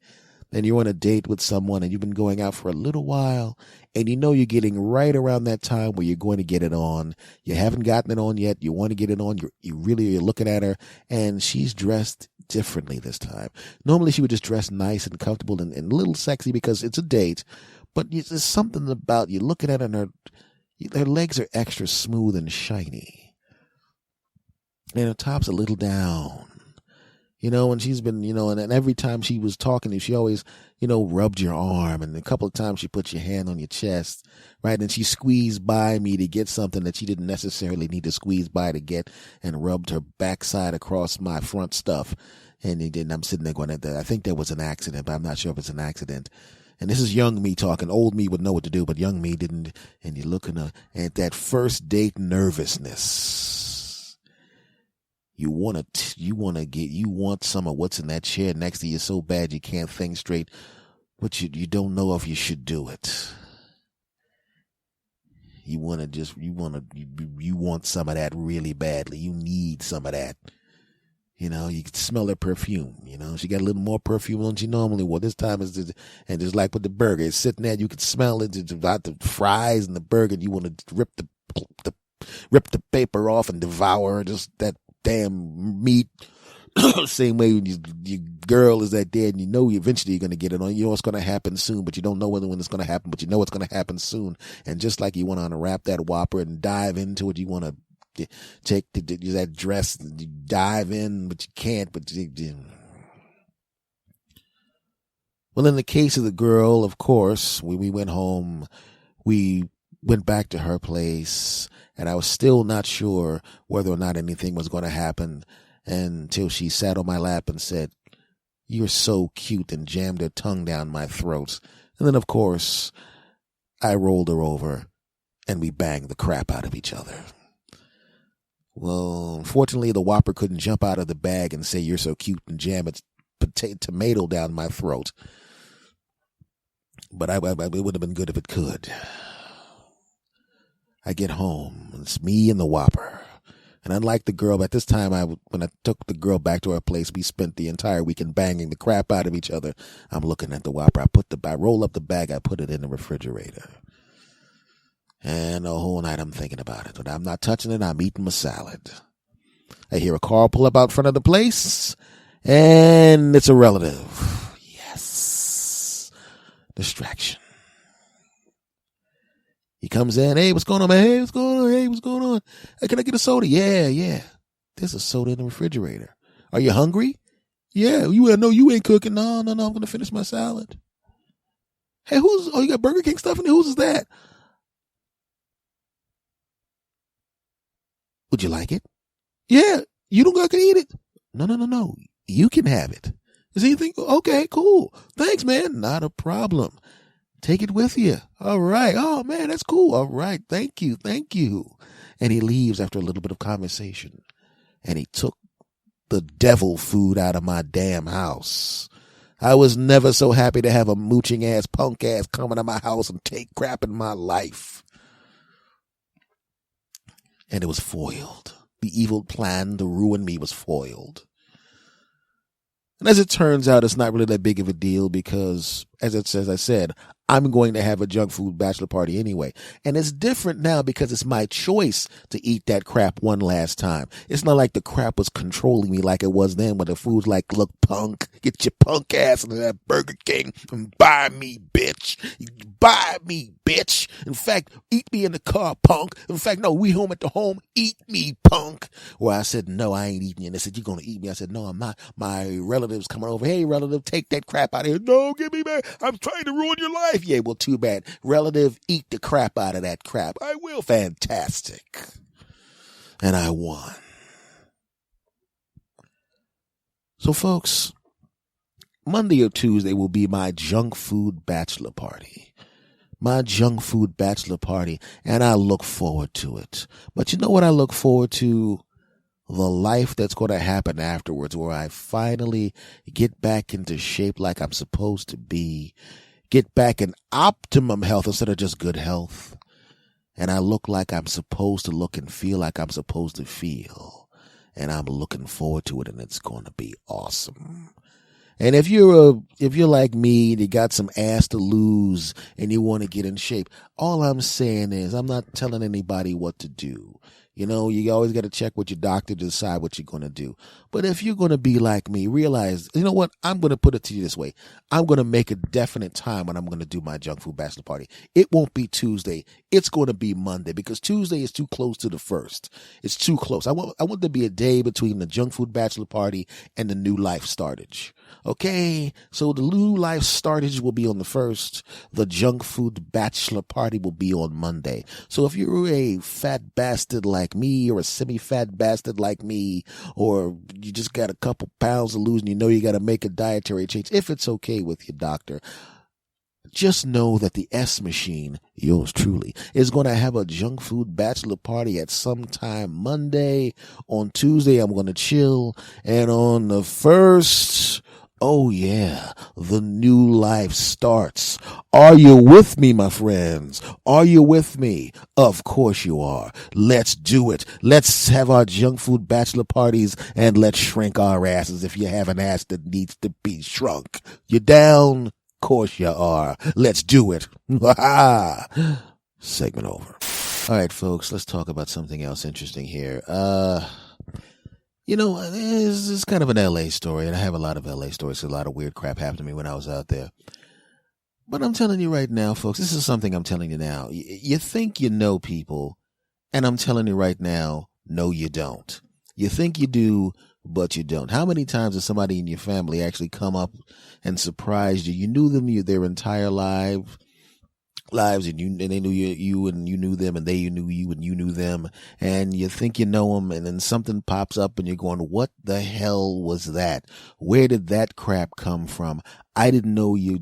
And you're on a date with someone and you've been going out for a little while and you're getting right around that time where you're going to get it on. You haven't gotten it on yet. You want to get it on. You're looking at her and she's dressed differently this time. Normally she would just dress nice and comfortable and a little sexy because it's a date, but there's something about you looking at her and her legs are extra smooth and shiny. And her top's a little down. And she's been, and every time she was talking to you, she always, rubbed your arm. And a couple of times she put your hand on your chest, right? And she squeezed by me to get something that she didn't necessarily need to squeeze by to get, and rubbed her backside across my front stuff. And I'm sitting there going, I think that was an accident, but I'm not sure if it's an accident. And this is young me talking. Old me would know what to do, but young me didn't. And you're looking at that first date nervousness. You want some of what's in that chair next to you so bad you can't think straight, but you don't know if you should do it. You want some of that really badly. You need some of that. You can smell her perfume. She got a little more perfume than she normally would. This time and just like with the burger, it's sitting there. You can smell it. It's about the fries and the burger. You want to rip the paper off and devour just that damn meat. Same way when your girl is that dead and eventually you're going to get it on. You know what's going to happen soon, but you don't know when it's going to happen, but you know it's going to happen soon. And just like you want to unwrap that Whopper and dive into it, you want to take that dress and you dive in, but you can't. Well, in the case of the girl, of course, when we went home, we went back to her place, and I was still not sure whether or not anything was going to happen until she sat on my lap and said, "You're so cute," and jammed her tongue down my throat. And then, of course, I rolled her over, and we banged the crap out of each other. Well, unfortunately, the Whopper couldn't jump out of the bag and say, "You're so cute," and jam its tomato down my throat. But it would have been good if it could. I get home, and it's me and the Whopper. And unlike the girl, at this time, when I took the girl back to her place, we spent the entire weekend banging the crap out of each other. I'm looking at the Whopper. I roll up the bag, I put it in the refrigerator. And the whole night I'm thinking about it. But I'm not touching it, I'm eating my salad. I hear a car pull up out front of the place, and it's a relative. Yes. Distraction. He comes in, "Hey, what's going on, man? Hey, what's going on? Hey, what's going on? Hey, can I get a soda?" Yeah. There's a soda in the refrigerator. "Are you hungry?" "Yeah, I know you ain't cooking." No, I'm going to finish my salad." "Hey, you got Burger King stuff in there? Whose is that?" "Would you like it?" "Yeah, you don't got to eat it." No. You can have it. "Is anything? Okay, cool. Thanks, man." "Not a problem. Take it with you." "All right. Oh, man, that's cool. All right. Thank you. And he leaves after a little bit of conversation. And he took the devil food out of my damn house. I was never so happy to have a mooching ass, punk ass come into my house and take crap in my life. And it was foiled. The evil plan to ruin me was foiled. And as it turns out, it's not really that big of a deal because, as I said, I'm going to have a junk food bachelor party anyway. And it's different now because it's my choice to eat that crap one last time. It's not like the crap was controlling me like it was then when the food's like, "Look, punk, get your punk ass into that Burger King and buy me, bitch. Buy me, bitch. In fact, eat me in the car, punk. In fact, no, we home at the home. Eat me, punk." Well, I said, "No, I ain't eating you." And they said, "You're going to eat me." I said, "No, I'm not. My relative's coming over. Hey, relative, take that crap out of here." "No, give me back. I'm trying to ruin your life." "Yeah, well, too bad. Relative, eat the crap out of that crap." "I will." Fantastic. And I won. So, folks, Monday or Tuesday will be my junk food bachelor party. my junk food bachelor party, and I look forward to it. But you know what I look forward to? The life that's going to happen afterwards, where I finally get back into shape like I'm supposed to be, get back in optimum health instead of just good health, and I look like I'm supposed to look and feel like I'm supposed to feel, and I'm looking forward to it, and it's going to be awesome. And if you're like me and you got some ass to lose and you want to get in shape, all I'm saying is I'm not telling anybody what to do. You know, you always got to check with your doctor to decide what you're going to do. But if you're going to be like me, realize, you know what? I'm going to put it to you this way. I'm going to make a definite time when I'm going to do my junk food bachelor party. It won't be Tuesday. It's going to be Monday, because Tuesday is too close to the first. It's too close. I want there to be a day between the junk food bachelor party and the new life startage. Okay, so the new life startage will be on the first. The junk food bachelor party will be on Monday. So if you're a fat bastard like me, or a semi-fat bastard like me, or you just got a couple pounds to lose and you know you got to make a dietary change, if it's okay with your doctor, just know that the S Machine, yours truly, is going to have a junk food bachelor party at some time Monday. On Tuesday, I'm going to chill. And on the first, oh yeah, the new life starts. Are you with me, my friends? Are you with me? Of course you are. Let's do it. Let's have our junk food bachelor parties, and let's shrink our asses if you have an ass that needs to be shrunk. You down? Of course you are. Let's do it. Segment over. All right, folks, let's talk about something else interesting here. You know, this is kind of an LA story, and I have a lot of LA stories. A lot of weird crap happened to me when I was out there. But I'm telling you right now, folks, this is something I'm telling you now. You think you know people, and I'm telling you right now, no, you don't. You think you do, but you don't. How many times has somebody in your family actually come up and surprised you? You knew them their entire lives, and they knew you and you knew them, and they knew you and you knew them, and you think you know them, and then something pops up and you're going, what the hell was that? Where did that crap come from? I didn't know you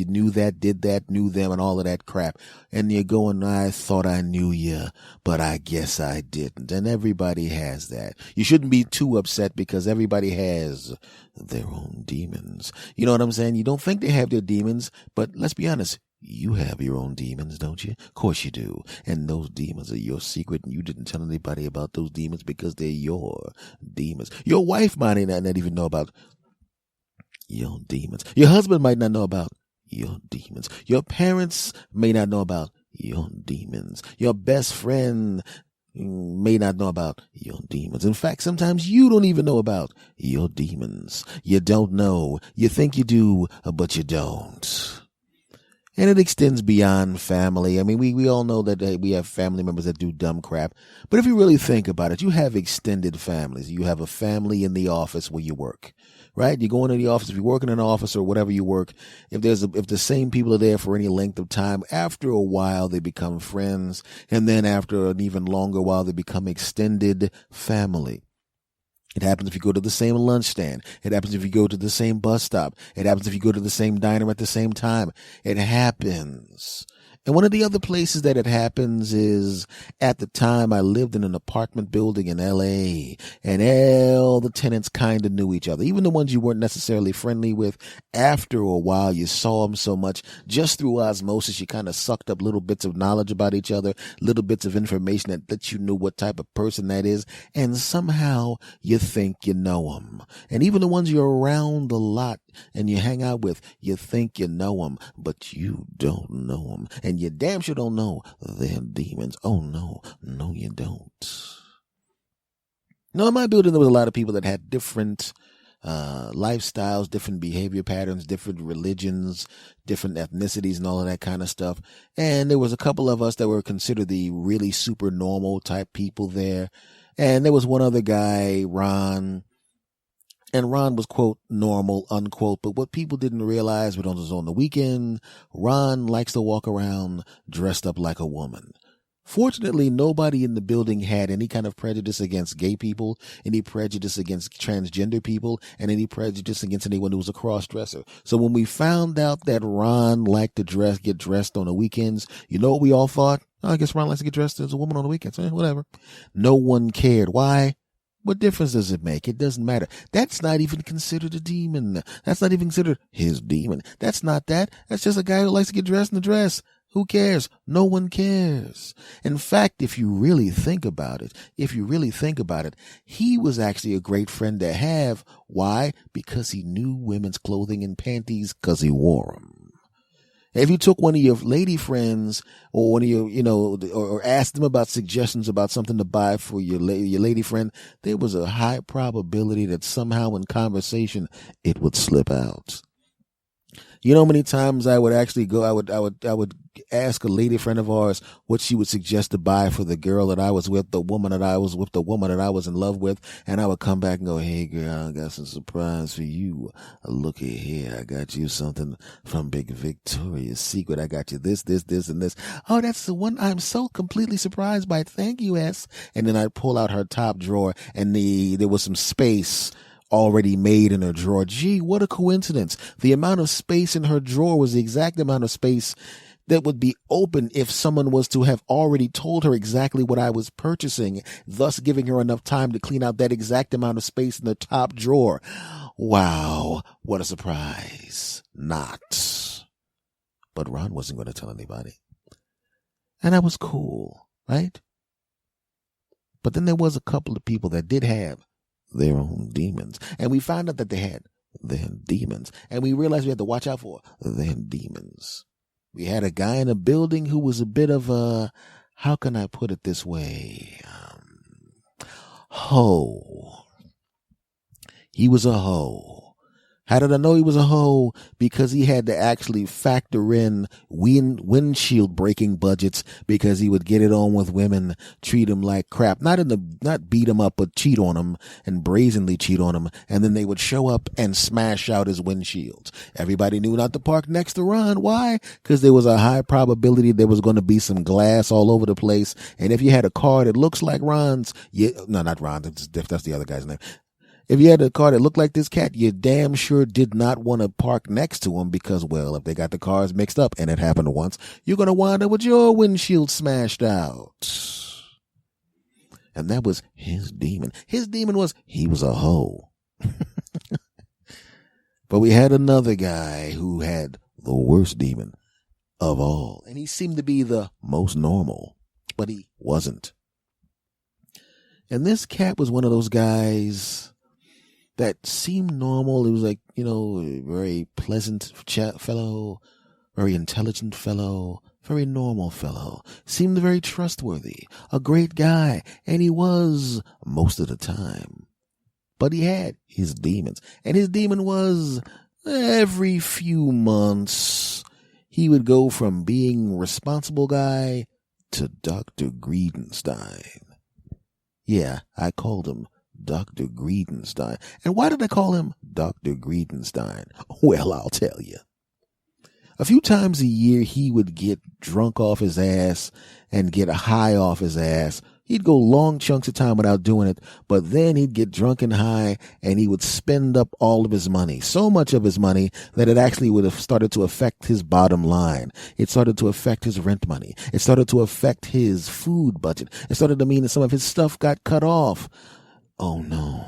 knew that, did that, knew them, and all of that crap. And you're going, I thought I knew you, but I guess I didn't. And everybody has that. You shouldn't be too upset, because everybody has their own demons. You know what I'm saying? You don't think they have their demons, but let's be honest. You have your own demons, don't you? Of course you do. And those demons are your secret, and you didn't tell anybody about those demons because they're your demons. Your wife might not even know about your demons. Your husband might not know about your demons. Your parents may not know about your demons. Your best friend may not know about your demons. In fact, sometimes you don't even know about your demons. You don't know. You think you do, but you don't. And it extends beyond family. I mean, we all know that we have family members that do dumb crap. But if you really think about it, you have extended families. You have a family in the office where you work, right? You go into the office. If you work in an office or whatever you work, if the same people are there for any length of time, after a while they become friends. And then after an even longer while, they become extended family. It happens if you go to the same lunch stand. It happens if you go to the same bus stop. It happens if you go to the same diner at the same time. It happens. And one of the other places that it happens is, at the time I lived in an apartment building in LA, and all the tenants kind of knew each other. Even the ones you weren't necessarily friendly with, after a while you saw them so much, just through osmosis, you kind of sucked up little bits of knowledge about each other, little bits of information that lets you know what type of person that is, and somehow you think you know them. And even the ones you're around a lot and you hang out with, you think you know them, but you don't know them. And you damn sure don't know they're demons. Oh, no, you don't. No, in my building, there was a lot of people that had different lifestyles, different behavior patterns, different religions, different ethnicities, and all of that kind of stuff. And there was a couple of us that were considered the really super normal type people there. And there was one other guy, Ron. And Ron was, quote, normal, unquote. But what people didn't realize, on the weekend, Ron likes to walk around dressed up like a woman. Fortunately, nobody in the building had any kind of prejudice against gay people, any prejudice against transgender people, and any prejudice against anyone who was a cross-dresser. So when we found out that Ron liked to get dressed on the weekends, you know what we all thought? Oh, I guess Ron likes to get dressed as a woman on the weekends. Whatever. No one cared. Why? What difference does it make? It doesn't matter. That's not even considered a demon. That's not even considered his demon. That's not that. That's just a guy who likes to get dressed in a dress. Who cares? No one cares. In fact, if you really think about it, he was actually a great friend to have. Why? Because he knew women's clothing and panties because he wore them. If you took one of your lady friends or one of your, or asked them about suggestions about something to buy for your lady friend, there was a high probability that somehow in conversation it would slip out. You know how many times I would actually go, I would ask a lady friend of ours what she would suggest to buy for the girl that I was with, the woman that I was with, the woman that I was in love with. And I would come back and go, hey girl, I got some surprise for you. Looky here. I got you something from Big Victoria's Secret. I got you this, and this. Oh, that's the one I'm so completely surprised by. Thank you, S. And then I'd pull out her top drawer and there was some space already made in her drawer. Gee, what a coincidence. The amount of space in her drawer was the exact amount of space that would be open if someone was to have already told her exactly what I was purchasing, thus giving her enough time to clean out that exact amount of space in the top drawer. Wow, what a surprise. Not. But Ron wasn't going to tell anybody. And that was cool, right? But then there was a couple of people that did have their own demons. And we found out that they had their demons. And we realized we had to watch out for their demons. We had a guy in a building who was a bit of a, how can I put it this way? Hoe. He was a hoe. How did I know he was a hoe? Because he had to actually factor in windshield breaking budgets because he would get it on with women, treat them like crap. Not beat them up, but cheat on them and brazenly cheat on them. And then they would show up and smash out his windshields. Everybody knew not to park next to Ron. Why? Because there was a high probability there was going to be some glass all over the place. And if you had a car that looks like Ron's, not Ron, that's the other guy's name. If you had a car that looked like this cat, you damn sure did not want to park next to him because, well, if they got the cars mixed up, and it happened once, you're going to wind up with your windshield smashed out. And that was his demon. His demon was, he was a hoe. But we had another guy who had the worst demon of all. And he seemed to be the most normal, but he wasn't. And this cat was one of those guys that seemed normal. It was like, a very pleasant fellow, very intelligent fellow, very normal fellow. Seemed very trustworthy, a great guy, and he was most of the time. But he had his demons, and his demon was every few months he would go from being responsible guy to Dr. Greedenstein. Yeah, I called him Dr. Greedenstein. And why did I call him Dr. Greedenstein? Well, I'll tell you. A few times a year, he would get drunk off his ass and get high off his ass. He'd go long chunks of time without doing it, but then he'd get drunk and high and he would spend up all of his money, so much of his money that it actually would have started to affect his bottom line. It started to affect his rent money. It started to affect his food budget. It started to mean that some of his stuff got cut off. Oh no.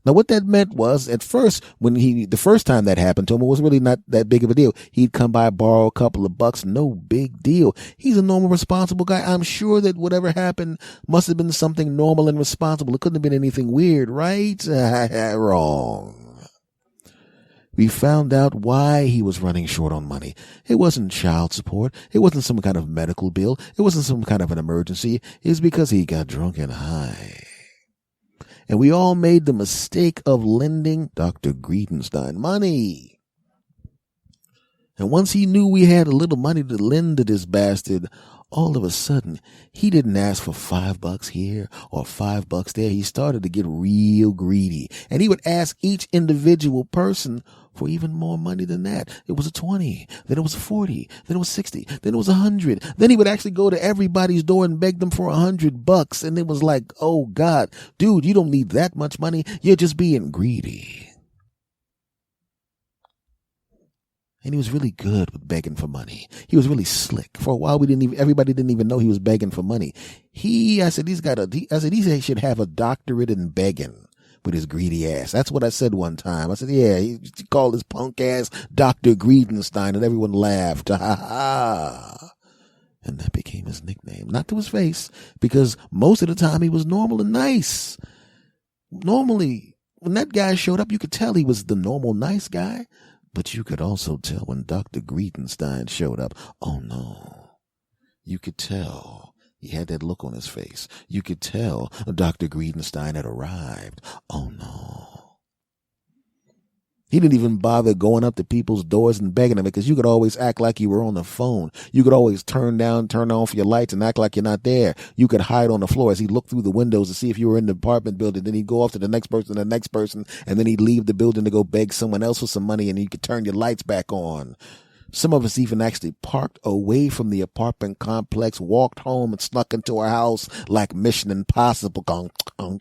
Now what that meant was, at first, the first time that happened to him, it was really not that big of a deal. He'd come by, borrow a couple of bucks, no big deal. He's a normal, responsible guy. I'm sure that whatever happened must have been something normal and responsible. It couldn't have been anything weird, right? Wrong. We found out why he was running short on money. It wasn't child support. It wasn't some kind of medical bill. It wasn't some kind of an emergency. It's because he got drunk and high. And we all made the mistake of lending Dr. Greedenstein money. And once he knew we had a little money to lend to this bastard, all of a sudden, he didn't ask for $5 here or $5 there. He started to get real greedy. And he would ask each individual person for even more money than that. It was a 20, then it was a 40, then it was 60, then it was 100. Then he would actually go to everybody's door and beg them for $100. And it was like, oh God, dude, you don't need that much money. You're just being greedy. And he was really good with begging for money. He was really slick. For a while, everybody didn't even know he was begging for money. I said he should have a doctorate in begging with his greedy ass. That's what I said one time. I said, yeah, he called his punk ass Dr. Greedenstein, and everyone laughed. Ha ha ha. And that became his nickname. Not to his face, because most of the time he was normal and nice. Normally, when that guy showed up, you could tell he was the normal nice guy. But you could also tell when Dr. Greedenstein showed up, oh no. You could tell. He had that look on his face. You could tell Dr. Greedenstein had arrived. Oh no. He didn't even bother going up to people's doors and begging them, because you could always act like you were on the phone. You could always turn off your lights and act like you're not there. You could hide on the floor as he looked through the windows to see if you were in the apartment building. Then he'd go off to the next person, and then he'd leave the building to go beg someone else for some money, and you could turn your lights back on. Some of us even actually parked away from the apartment complex, walked home, and snuck into our house like Mission Impossible. One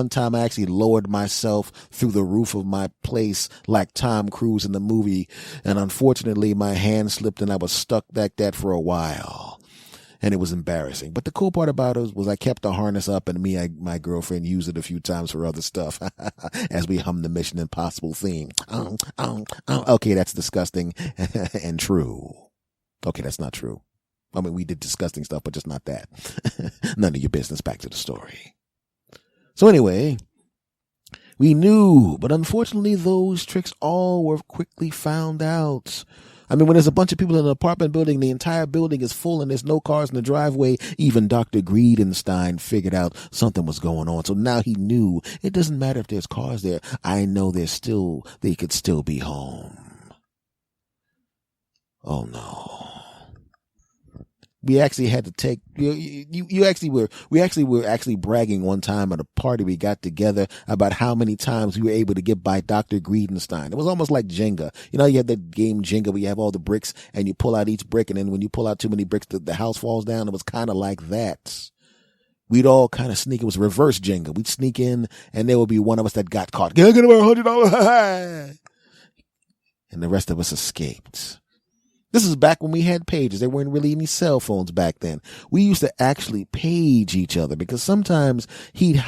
time I actually lowered myself through the roof of my place like Tom Cruise in the movie, and unfortunately my hand slipped and I was stuck like that for a while. And it was embarrassing. But the cool part about it was I kept the harness up, and my girlfriend used it a few times for other stuff as we hummed the Mission Impossible theme. Okay, that's disgusting and true. Okay, that's not true. I mean, we did disgusting stuff, but just not that. None of your business. Back to the story. So anyway, we knew, but unfortunately those tricks all were quickly found out. I mean, when there's a bunch of people in an apartment building, the entire building is full and there's no cars in the driveway, even Dr. Greedenstein figured out something was going on. So now he knew it doesn't matter if there's cars there. I know they could still be home. Oh no. We actually had to take, we actually were bragging one time at a party we got together about how many times we were able to get by Dr. Greedenstein. It was almost like Jenga. You know, you have that game Jenga where you have all the bricks and you pull out each brick, and then when you pull out too many bricks, the house falls down. It was kind of like that. We'd all kind of sneak. It was reverse Jenga. We'd sneak in and there would be one of us that got caught. Get our $100. And the rest of us escaped. This is back when we had pages. There weren't really any cell phones back then. We used to actually page each other, because sometimes he'd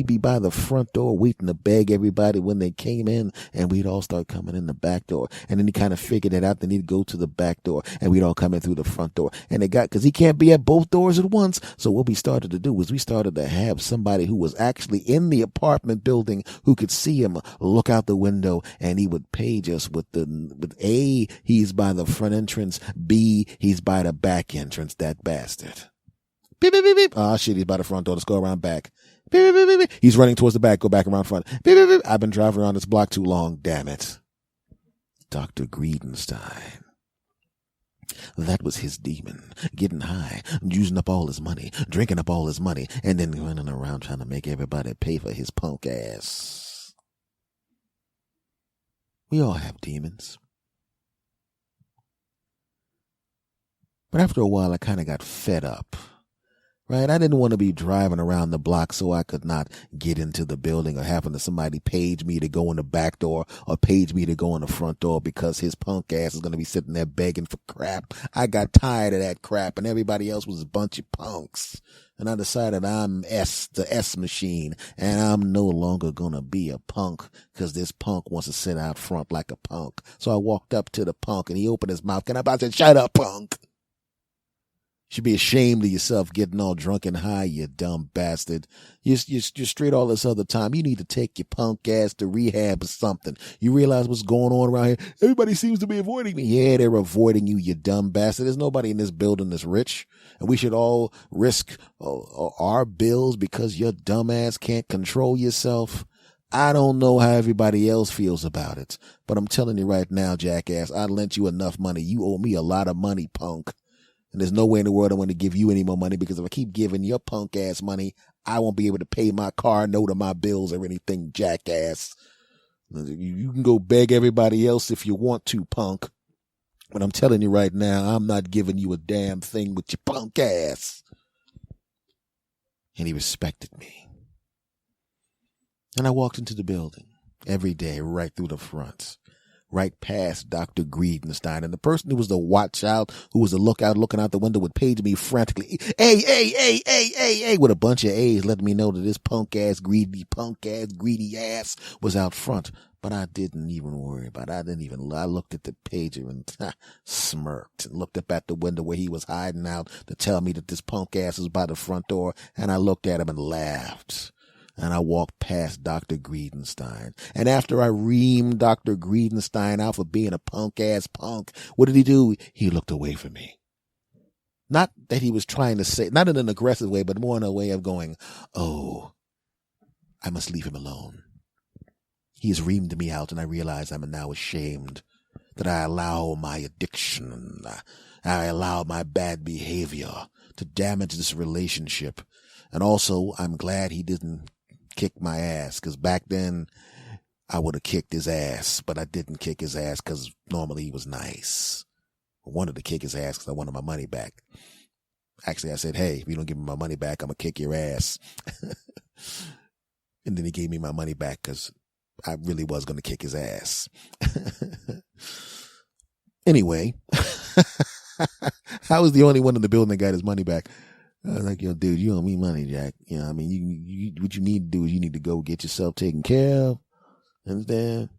be by the front door waiting to beg everybody when they came in, and we'd all start coming in the back door. And then he kind of figured it out. Then he'd go to the back door and we'd all come in through the front door. And cause he can't be at both doors at once. So what we started to do was we started to have somebody who was actually in the apartment building who could see him look out the window, and he would page us with A, he's by the front entrance. B, he's by the back entrance, that bastard. Beep, beep, beep, beep. Oh shit, he's by the front door. Let's go around back. Beep, beep, beep, beep. He's running towards the back. Go back around front. Beep, beep, beep. I've been driving around this block too long. Damn it. Dr. Greedenstein. That was his demon. Getting high, using up all his money, drinking up all his money, and then running around trying to make everybody pay for his punk ass. We all have demons. But after a while, I kind of got fed up, right? I didn't want to be driving around the block so I could not get into the building, or having somebody page me to go in the back door or page me to go in the front door because his punk ass is going to be sitting there begging for crap. I got tired of that crap, and everybody else was a bunch of punks. And I decided I'm the S machine, and I'm no longer going to be a punk because this punk wants to sit out front like a punk. So I walked up to the punk, and he opened his mouth, and I said, "Shut up, punk. Should be ashamed of yourself getting all drunk and high, you dumb bastard. You're straight all this other time. You need to take your punk ass to rehab or something. You realize what's going on around here? Everybody seems to be avoiding me." Yeah, they're avoiding you, you dumb bastard. There's nobody in this building that's rich, and we should all risk our bills because your dumb ass can't control yourself. I don't know how everybody else feels about it, but I'm telling you right now, jackass, I lent you enough money. You owe me a lot of money, punk. And there's no way in the world I want to give you any more money, because if I keep giving your punk ass money, I won't be able to pay my car note or my bills or anything, jackass. You can go beg everybody else if you want to, punk. But I'm telling you right now, I'm not giving you a damn thing with your punk ass. And he respected me. And I walked into the building every day, right through the front, right past Dr. Greedenstein. And the person who was the watch out, who was the lookout looking out the window, would page me frantically, hey, with a bunch of A's, letting me know that this punk ass, greedy ass was out front. But I didn't even worry about it. I looked at the pager and smirked and looked up at the window where he was hiding out to tell me that this punk ass was by the front door. And I looked at him and laughed. And I walked past Dr. Greedenstein. And after I reamed Dr. Greedenstein out for being a punk-ass punk, what did he do? He looked away from me. Not that he was trying to say, not in an aggressive way, but more in a way of going, oh, I must leave him alone. He has reamed me out, and I realize I'm now ashamed that I allow my addiction, I allow my bad behavior to damage this relationship. And also, I'm glad he didn't kick my ass, because back then I would have kicked his ass, but I didn't kick his ass because normally he was nice. I wanted to kick his ass because I wanted my money back. Actually, I said, hey, if you don't give me my money back, I'm going to kick your ass. And then he gave me my money back because I really was going to kick his ass. Anyway, I was the only one in the building that got his money back. I was like, yo, dude, you owe me money, Jack. You know, I mean, you what you need to do is you need to go get yourself taken care of. Understand?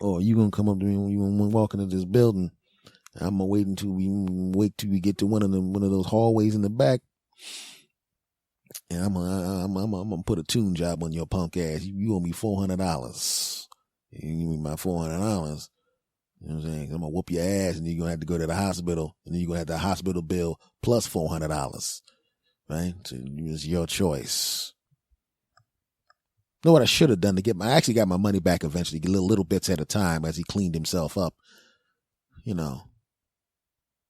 Or you gonna come up to me when you walk into this building. I'm gonna wait till we get to one of those hallways in the back. And I'm gonna put a tune job on your punk ass. You owe me $400. You give me my $400. You know what I'm saying? I'm gonna whoop your ass, and you're gonna have to go to the hospital, and then you're gonna have the hospital bill plus $400. Right? So it's your choice. You know what I should have done I actually got my money back eventually, little bits at a time as he cleaned himself up. You know.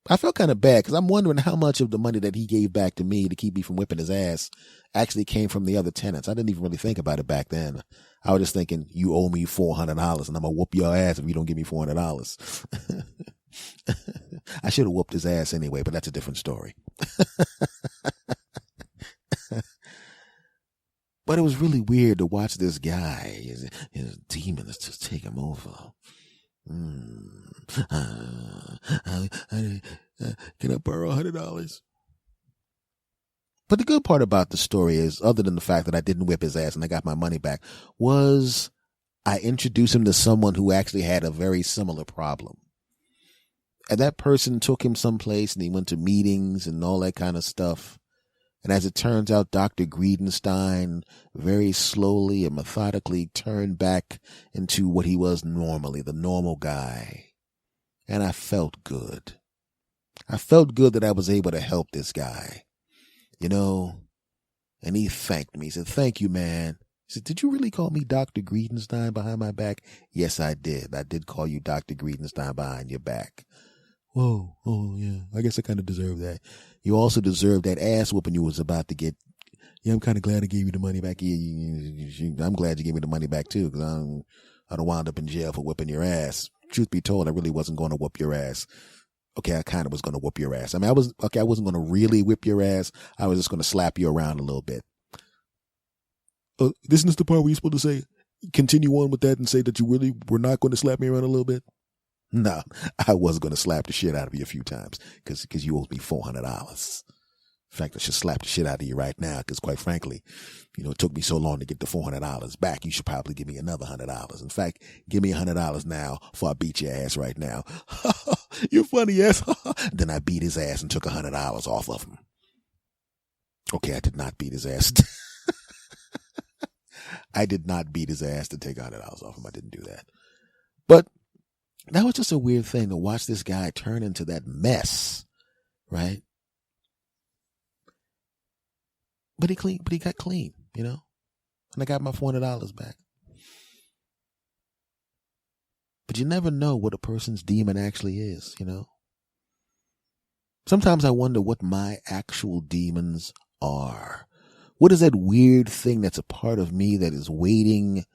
I felt kind of bad because I'm wondering how much of the money that he gave back to me to keep me from whipping his ass actually came from the other tenants. I didn't even really think about it back then. I was just thinking, you owe me $400 and I'm going to whoop your ass if you don't give me $400. I should have whooped his ass anyway, but that's a different story. But it was really weird to watch this guy, his demons just take him over. Can I borrow $100? But the good part about the story is, other than the fact that I didn't whip his ass and I got my money back, was I introduced him to someone who actually had a very similar problem. And that person took him someplace and he went to meetings and all that kind of stuff. And as it turns out, Dr. Greedenstein very slowly and methodically turned back into what he was normally, the normal guy. And I felt good. I felt good that I was able to help this guy, you know. And he thanked me. He said, thank you, man. He said, did you really call me Dr. Greedenstein behind my back? Yes, I did. I did call you Dr. Greedenstein behind your back. Whoa, oh yeah, I guess I kind of deserve that. You also deserve that ass whooping you was about to get. Yeah, I'm kind of glad I gave you the money back. I'm glad you gave me the money back too, because I don't wound up in jail for whipping your ass. Truth be told, I really wasn't going to whoop your ass. Okay, I kind of was going to whoop your ass. I mean, I wasn't going to really whip your ass. I was just going to slap you around a little bit. This is the part where you're supposed to say, continue on with that and say that you really were not going to slap me around a little bit. No, I was going to slap the shit out of you a few times because you owe me $400. In fact, I should slap the shit out of you right now because, quite frankly, you know, it took me so long to get the $400 back. You should probably give me another $100. In fact, give me $100 now before I beat your ass right now. You're funny ass. Then I beat his ass and took $100 off of him. Okay, I did not beat his ass. I did not beat his ass to take $100 off him. I didn't do that. But that was just a weird thing to watch this guy turn into that mess, right? But he got clean, you know? And I got my $400 back. But you never know what a person's demon actually is, you know? Sometimes I wonder what my actual demons are. What is that weird thing that's a part of me that is waiting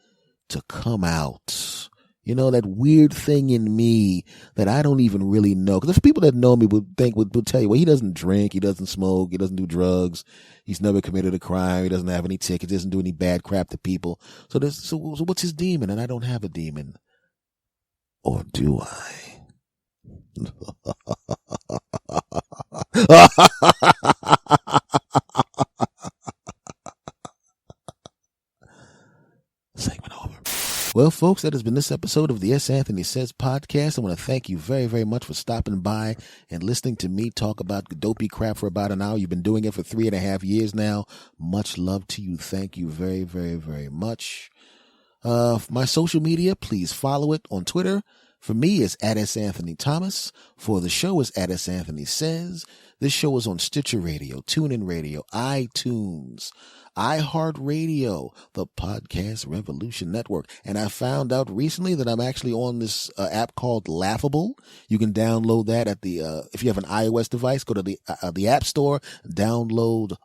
to come out? You know, that weird thing in me that I don't even really know. Because if people that know me would tell you, well, he doesn't drink, he doesn't smoke, he doesn't do drugs, he's never committed a crime, he doesn't have any tickets, he doesn't do any bad crap to people. So what's his demon? And I don't have a demon. Or do I? Segment over. Well, folks, that has been this episode of the S. Anthony Says podcast. I want to thank you very, very much for stopping by and listening to me talk about dopey crap for about an hour. You've been doing it for 3.5 years now. Much love to you. Thank you very, very, very much. My social media, please follow it on Twitter. For me, it's @SAnthonyThomas. For the show, it's @SAnthonySays. This show is on Stitcher Radio, TuneIn Radio, iTunes, iHeartRadio, the Podcast Revolution Network. And I found out recently that I'm actually on this app called Laughable. You can download that at if you have an iOS device, go to the App Store, download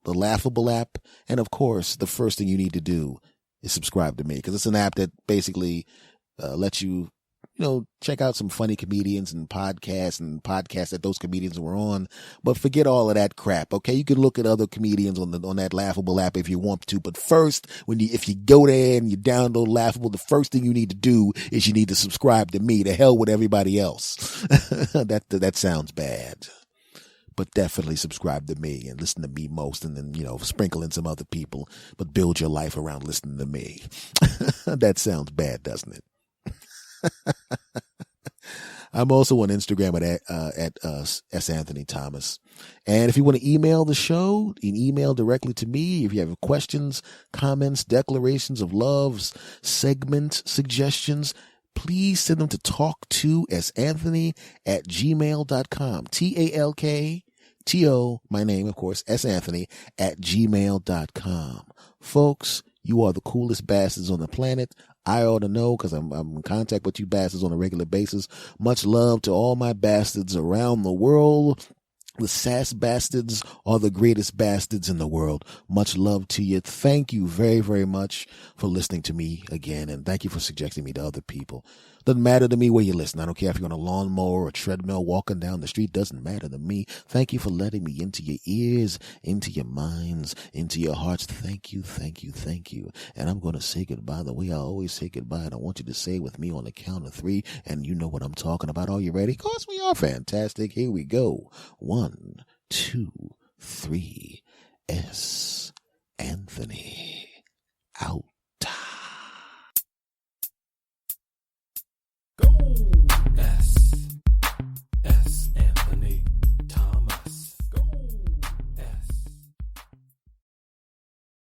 the Laughable app. And of course, the first thing you need to do is subscribe to me, because it's an app that basically lets you, check out some funny comedians and podcasts that those comedians were on. But forget all of that crap, okay? You can look at other comedians on that Laughable app if you want to. But first, if you go there and you download Laughable, the first thing you need to do is you need to subscribe to me. To hell with everybody else. That sounds bad. But definitely subscribe to me and listen to me most, and then, sprinkle in some other people, but build your life around listening to me. That sounds bad, doesn't it? I'm also on Instagram at S. Anthony Thomas. And if you want to email the show, you can email directly to me. If you have questions, comments, declarations of love, segment suggestions, please send them to talktosanthony@gmail.com. TALKTO, my name, of course, SAnthony @gmail.com. Folks, you are the coolest bastards on the planet. I ought to know, because I'm in contact with you bastards on a regular basis. Much love to all my bastards around the world. The sass bastards are the greatest bastards in the world. Much love to you. Thank you very, very much for listening to me again, and thank you for suggesting me to other people. Doesn't matter to me where you listen. I don't care if you're on a lawnmower or a treadmill, walking down the street. Doesn't matter to me. Thank you for letting me into your ears, into your minds, into your hearts. Thank you, thank you, thank you. And I'm going to say goodbye the way I always say goodbye, and I want you to say it with me on the count of 3, and you know what I'm talking about. Are you ready? Of course we are. Fantastic. Here we go. 1, 2, 3. S. Anthony out.